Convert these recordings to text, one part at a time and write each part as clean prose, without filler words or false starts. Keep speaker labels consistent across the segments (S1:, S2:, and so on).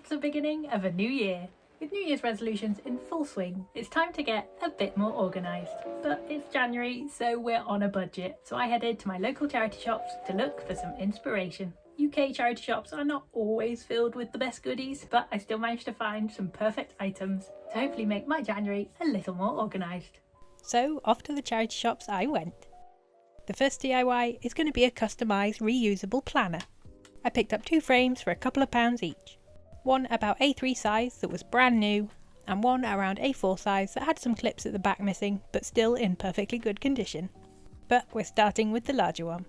S1: It's the beginning of a new year. With New Year's resolutions in full swing, it's time to get a bit more organised. But it's January, so we're on a budget. So I headed to my local charity shops to look for some inspiration. UK charity shops are not always filled with the best goodies, but I still managed to find some perfect items to hopefully make my January a little more organised.
S2: So off to the charity shops I went. The first DIY is going to be a customised reusable planner. I picked up 2 frames for a couple of pounds each. One about A3 size that was brand new, and one around A4 size that had some clips at the back missing but still in perfectly good condition. But we're starting with the larger one.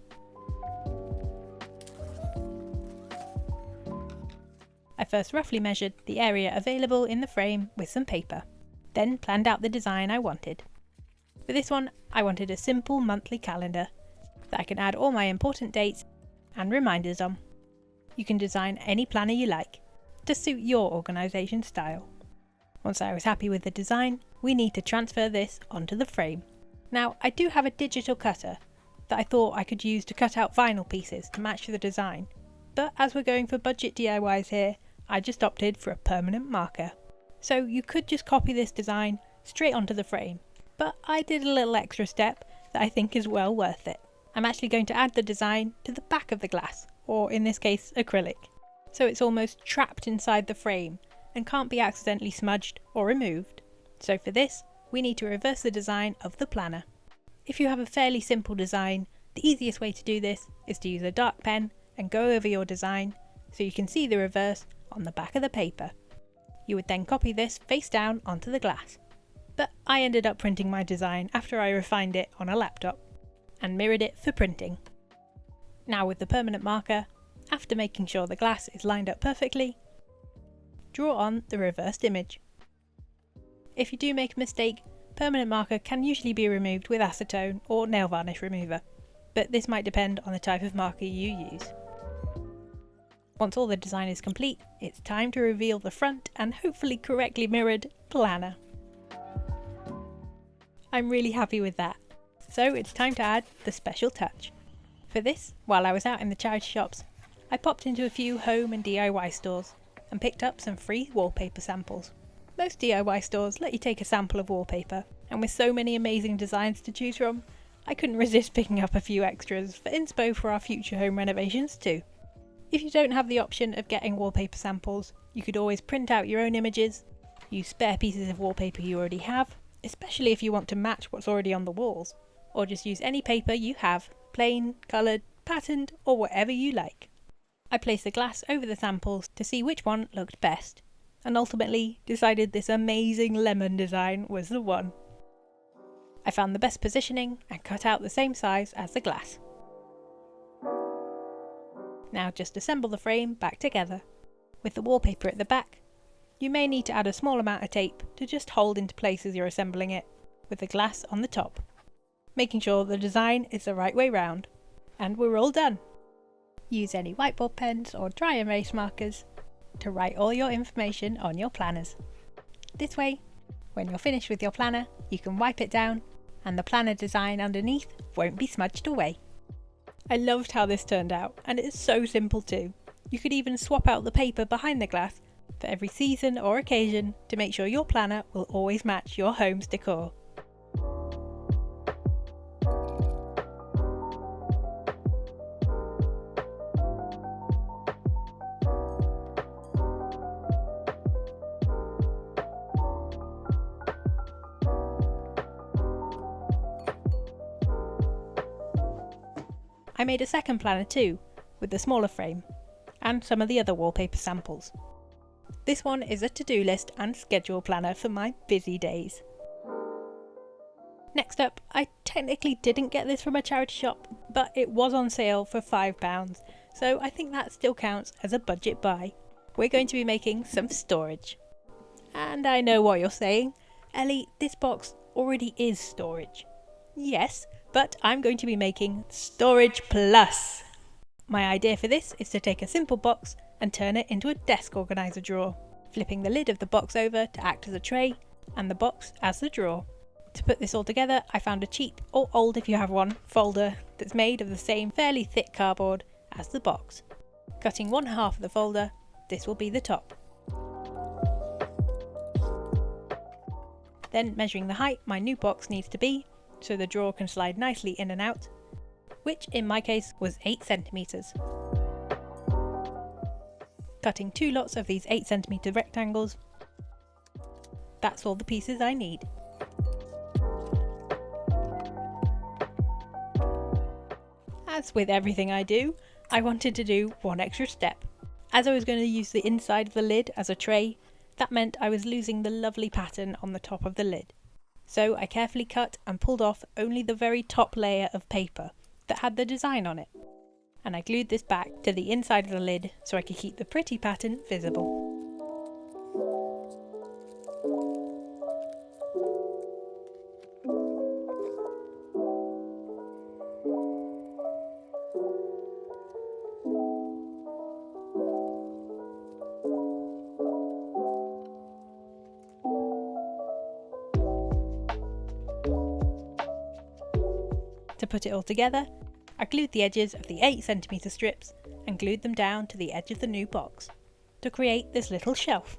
S2: I first roughly measured the area available in the frame with some paper, then planned out the design I wanted. For this one, I wanted a simple monthly calendar that I can add all my important dates and reminders on. You can design any planner you like to suit your organisation style. Once I was happy with the design, we need to transfer this onto the frame. Now, I do have a digital cutter that I thought I could use to cut out vinyl pieces to match the design, but as we're going for budget DIYs here, I just opted for a permanent marker. So you could just copy this design straight onto the frame, but I did a little extra step that I think is well worth it. I'm actually going to add the design to the back of the glass, or in this case acrylic, so it's almost trapped inside the frame and can't be accidentally smudged or removed. So for this, we need to reverse the design of the planner. If you have a fairly simple design, the easiest way to do this is to use a dark pen and go over your design so you can see the reverse on the back of the paper. You would then copy this face down onto the glass. But I ended up printing my design after I refined it on a laptop and mirrored it for printing. Now with the permanent marker, after making sure the glass is lined up perfectly, draw on the reversed image. If you do make a mistake, permanent marker can usually be removed with acetone or nail varnish remover, but this might depend on the type of marker you use. Once all the design is complete, it's time to reveal the front and hopefully correctly mirrored planner. I'm really happy with that, so it's time to add the special touch. For this, while I was out in the charity shops, I popped into a few home and DIY stores and picked up some free wallpaper samples. Most DIY stores let you take a sample of wallpaper, and with so many amazing designs to choose from, I couldn't resist picking up a few extras for inspo for our future home renovations too. If you don't have the option of getting wallpaper samples, you could always print out your own images, use spare pieces of wallpaper you already have, especially if you want to match what's already on the walls, or just use any paper you have, plain, coloured, patterned, or whatever you like. I placed the glass over the samples to see which one looked best, and ultimately decided this amazing lemon design was the one. I found the best positioning and cut out the same size as the glass. Now just assemble the frame back together. With the wallpaper at the back, you may need to add a small amount of tape to just hold into place as you're assembling it, with the glass on the top, making sure the design is the right way round. And we're all done. Use any whiteboard pens or dry erase markers to write all your information on your planners. This way, when you're finished with your planner, you can wipe it down and the planner design underneath won't be smudged away. I loved how this turned out, and it's so simple too. You could even swap out the paper behind the glass for every season or occasion to make sure your planner will always match your home's decor. I made a second planner too, with the smaller frame, and some of the other wallpaper samples. This one is a to-do list and schedule planner for my busy days. Next up, I technically didn't get this from a charity shop, but it was on sale for £5, so I think that still counts as a budget buy. We're going to be making some storage. And I know what you're saying, Ellie, this box already is storage. Yes, but I'm going to be making Storage Plus. My idea for this is to take a simple box and turn it into a desk organiser drawer, flipping the lid of the box over to act as a tray and the box as the drawer. To put this all together, I found a cheap, or old if you have one, folder that's made of the same fairly thick cardboard as the box. Cutting one half of the folder, this will be the top. Then measuring the height my new box needs to be, so the drawer can slide nicely in and out, which in my case was 8 centimeters. Cutting 2 lots of these 8 centimeter rectangles. That's all the pieces I need. As with everything I do, I wanted to do one extra step. As I was going to use the inside of the lid as a tray, that meant I was losing the lovely pattern on the top of the lid. So I carefully cut and pulled off only the very top layer of paper that had the design on it. And I glued this back to the inside of the lid so I could keep the pretty pattern visible. To put it all together, I glued the edges of the 8 centimeter strips and glued them down to the edge of the new box to create this little shelf.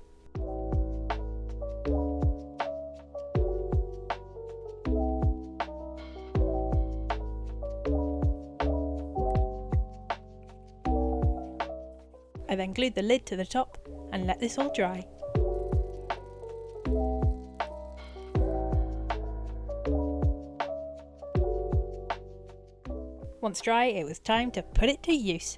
S2: I then glued the lid to the top and let this all dry. Once dry, it was time to put it to use.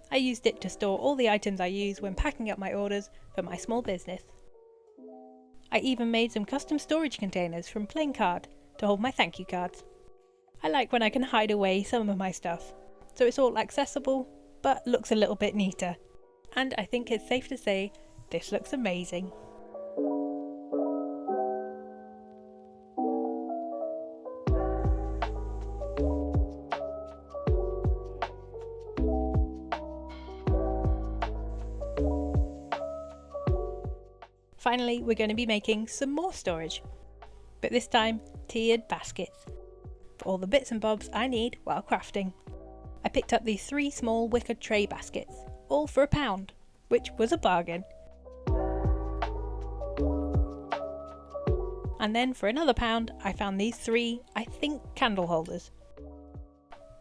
S2: I used it to store all the items I use when packing up my orders for my small business. I even made some custom storage containers from plain card to hold my thank you cards. I like when I can hide away some of my stuff, so it's all accessible but looks a little bit neater. And I think it's safe to say this looks amazing. Finally, we're going to be making some more storage, but this time tiered baskets for all the bits and bobs I need while crafting. I picked up these 3 small wicker tray baskets, all for £1, which was a bargain. And then for another £1, I found these 3, I think, candle holders.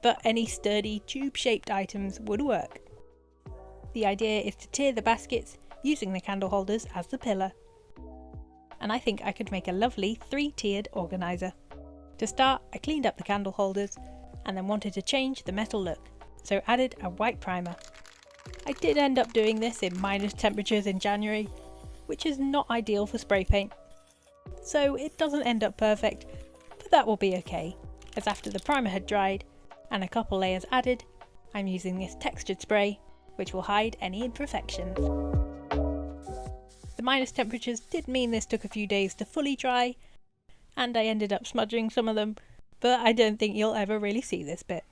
S2: But any sturdy tube-shaped items would work. The idea is to tier the baskets using the candle holders as the pillar. And I think I could make a lovely 3-tiered organiser. To start, I cleaned up the candle holders and then wanted to change the metal look, so added a white primer. I did end up doing this in minus temperatures in January, which is not ideal for spray paint. So it doesn't end up perfect, but that will be okay, as after the primer had dried and a couple layers added, I'm using this textured spray, which will hide any imperfections. The minus temperatures did mean this took a few days to fully dry, and I ended up smudging some of them, but I don't think you'll ever really see this bit.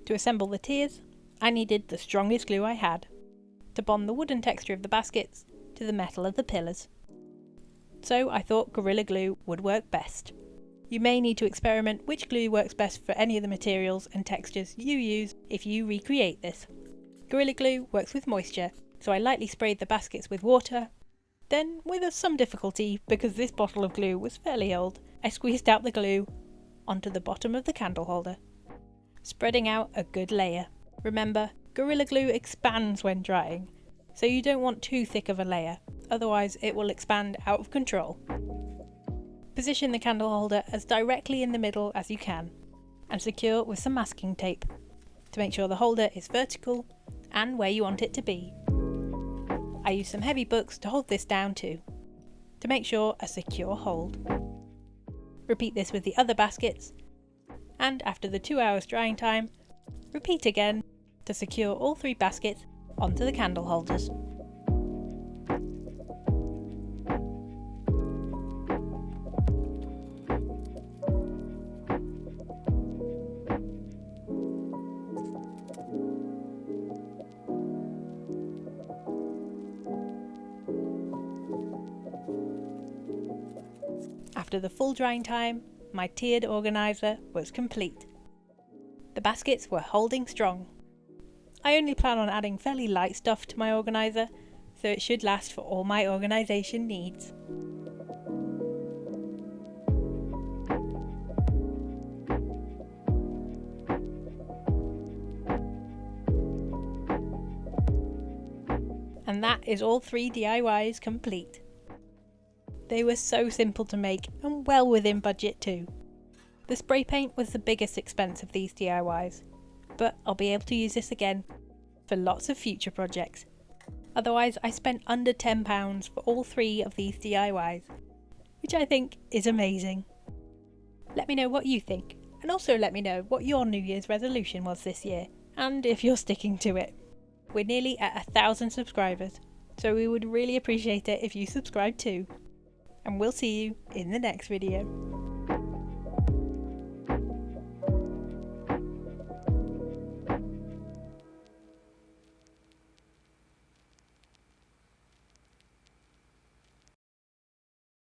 S2: To assemble the tiers, I needed the strongest glue I had, to bond the wooden texture of the baskets to the metal of the pillars. So I thought Gorilla Glue would work best. You may need to experiment which glue works best for any of the materials and textures you use if you recreate this. Gorilla Glue works with moisture, so I lightly sprayed the baskets with water. Then, with some difficulty, because this bottle of glue was fairly old, I squeezed out the glue onto the bottom of the candle holder, spreading out a good layer. Remember, Gorilla Glue expands when drying, so you don't want too thick of a layer, otherwise it will expand out of control. Position the candle holder as directly in the middle as you can, and secure with some masking tape, to make sure the holder is vertical and where you want it to be. I used some heavy books to hold this down too, to make sure a secure hold. Repeat this with the other baskets, and after the 2 hours drying time, repeat again to secure all 3 baskets onto the candle holders. After the full drying time, my tiered organiser was complete. The baskets were holding strong. I only plan on adding fairly light stuff to my organiser, so it should last for all my organisation needs. And that is all 3 DIYs complete. They were so simple to make and well within budget too. The spray paint was the biggest expense of these DIYs, but I'll be able to use this again for lots of future projects. Otherwise, I spent under £10 for all 3 of these DIYs, which I think is amazing. Let me know what you think, and also let me know what your New Year's resolution was this year, and if you're sticking to it. We're nearly at 1,000 subscribers, so we would really appreciate it if you subscribe too. And we'll see you in the next video.